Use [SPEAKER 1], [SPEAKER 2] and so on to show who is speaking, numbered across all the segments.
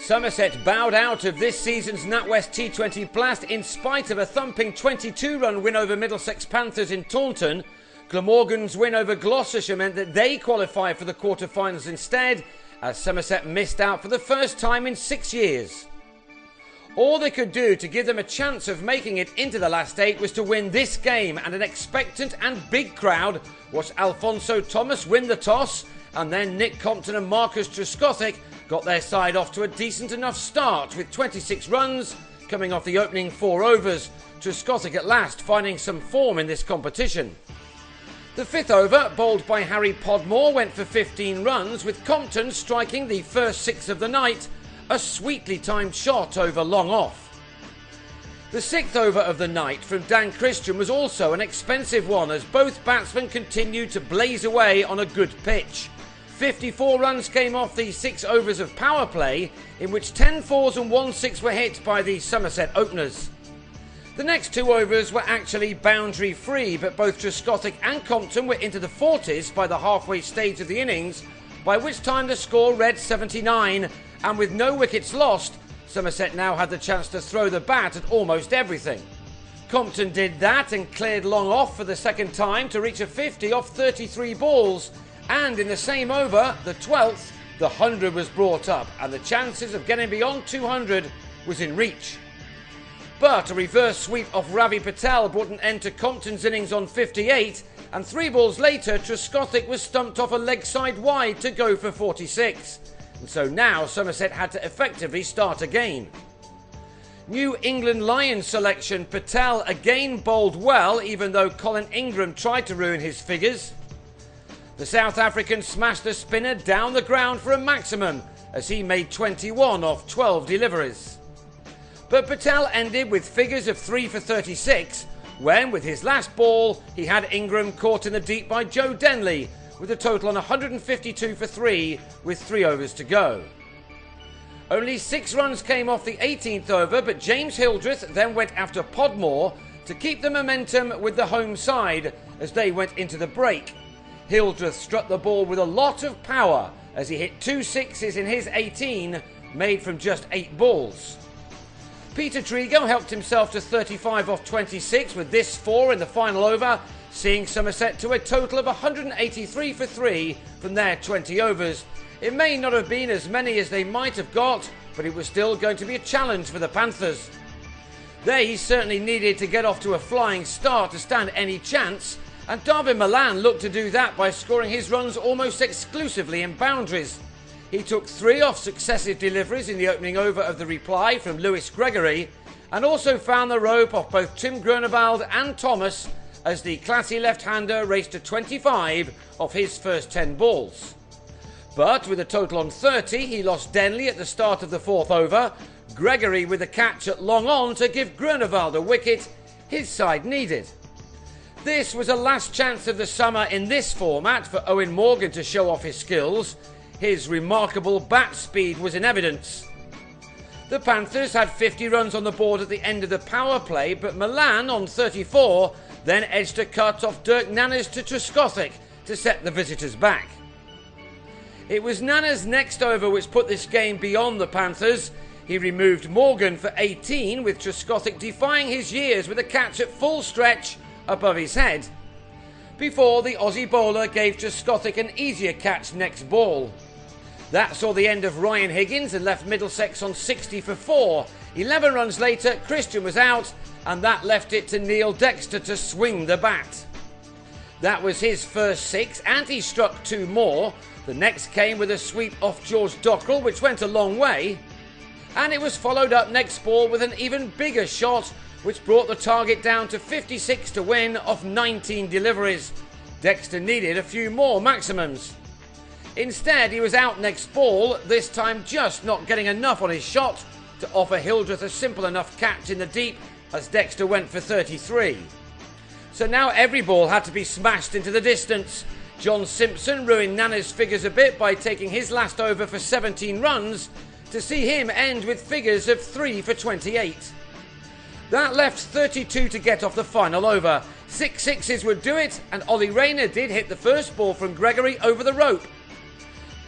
[SPEAKER 1] Somerset bowed out of this season's NatWest T20 Blast in spite of a thumping 22-run win over Middlesex Panthers in Taunton. Glamorgan's win over Gloucestershire meant that they qualified for the quarter-finals instead, as Somerset missed out for the first time in 6 years. All they could do to give them a chance of making it into the last 8 was to win this game, and an expectant and big crowd watched Alphonso Thomas win the toss, and then Nick Compton and Marcus Trescothick got their side off to a decent enough start with 26 runs coming off the opening 4 overs, Trescothick at last finding some form in this competition. The 5th over, bowled by Harry Podmore, went for 15 runs, with Compton striking the first 6 of the night, a sweetly timed shot over long off. The 6th over of the night from Dan Christian was also an expensive one, as both batsmen continued to blaze away on a good pitch. 54 runs came off the 6 overs of power play, in which 10 fours and 1 6 were hit by the Somerset openers. The next 2 overs were actually boundary free, but both Trescothick and Compton were into the 40s by the halfway stage of the innings, by which time the score read 79, and with no wickets lost, Somerset now had the chance to throw the bat at almost everything. Compton did that and cleared long off for the second time to reach a 50 off 33 balls, and in the same over, the 12th, the 100 was brought up, and the chances of getting beyond 200 was in reach. But a reverse sweep off Ravi Patel brought an end to Compton's innings on 58, and 3 balls later, Trescothick was stumped off a leg side wide to go for 46. And so now Somerset had to effectively start again. New England Lions selection Patel again bowled well, even though Colin Ingram tried to ruin his figures. The South African smashed the spinner down the ground for a maximum, as he made 21 off 12 deliveries. But Patel ended with figures of 3 for 36, when with his last ball he had Ingram caught in the deep by Joe Denley, with a total on 152 for 3 with 3 overs to go. Only 6 runs came off the 18th over, but James Hildreth then went after Podmore to keep the momentum with the home side as they went into the break. Hildreth struck the ball with a lot of power as he hit 2 sixes in his 18, made from just 8 balls. Peter Trigo helped himself to 35 off 26 with this 4 in the final over, seeing Somerset to a total of 183 for 3 from their 20 overs. It may not have been as many as they might have got, but it was still going to be a challenge for the Panthers. They certainly needed to get off to a flying start to stand any chance, and David Milan looked to do that by scoring his runs almost exclusively in boundaries. He took 3 off successive deliveries in the opening over of the reply from Lewis Gregory, and also found the rope off both Tim Groenewald and Thomas as the classy left-hander raced to 25 off his first 10 balls. But with a total on 30, he lost Denley at the start of the 4th over, Gregory with a catch at long on to give Groenewald a wicket his side needed. This was a last chance of the summer in this format for Owen Morgan to show off his skills. His remarkable bat speed was in evidence. The Panthers had 50 runs on the board at the end of the power play, but Milan on 34 then edged a cut off Dirk Nanners to Trescothick to set the visitors back. It was Nanners' next over which put this game beyond the Panthers. He removed Morgan for 18, with Trescothick defying his years with a catch at full stretch above his head, before the Aussie bowler gave Trescothick an easier catch next ball. That saw the end of Ryan Higgins and left Middlesex on 60 for 4. 11 runs later, Christian was out, and that left it to Neil Dexter to swing the bat. That was his first 6, and he struck 2 more. The next came with a sweep off George Dockrell, which went a long way, and it was followed up next ball with an even bigger shot, which brought the target down to 56 to win off 19 deliveries. Dexter needed a few more maximums. Instead, he was out next ball, this time just not getting enough on his shot to offer Hildreth a simple enough catch in the deep as Dexter went for 33. So now every ball had to be smashed into the distance. John Simpson ruined Nanners' figures a bit by taking his last over for 17 runs, to see him end with figures of 3 for 28. That left 32 to get off the final over. 6 sixes would do it, and Ollie Rayner did hit the first ball from Gregory over the rope.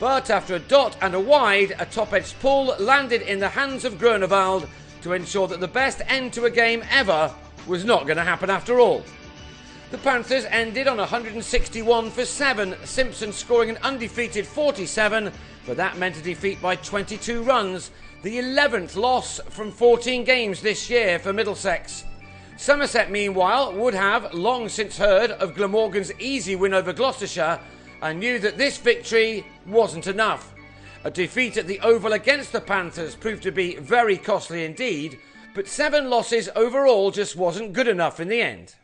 [SPEAKER 1] But after a dot and a wide, a top-edged pull landed in the hands of Groenewald to ensure that the best end to a game ever was not going to happen after all. The Panthers ended on 161 for 7, Simpson scoring an undefeated 47, but that meant a defeat by 22 runs, the 11th loss from 14 games this year for Middlesex. Somerset, meanwhile, would have long since heard of Glamorgan's easy win over Gloucestershire and knew that this victory wasn't enough. A defeat at the Oval against the Panthers proved to be very costly indeed, but 7 losses overall just wasn't good enough in the end.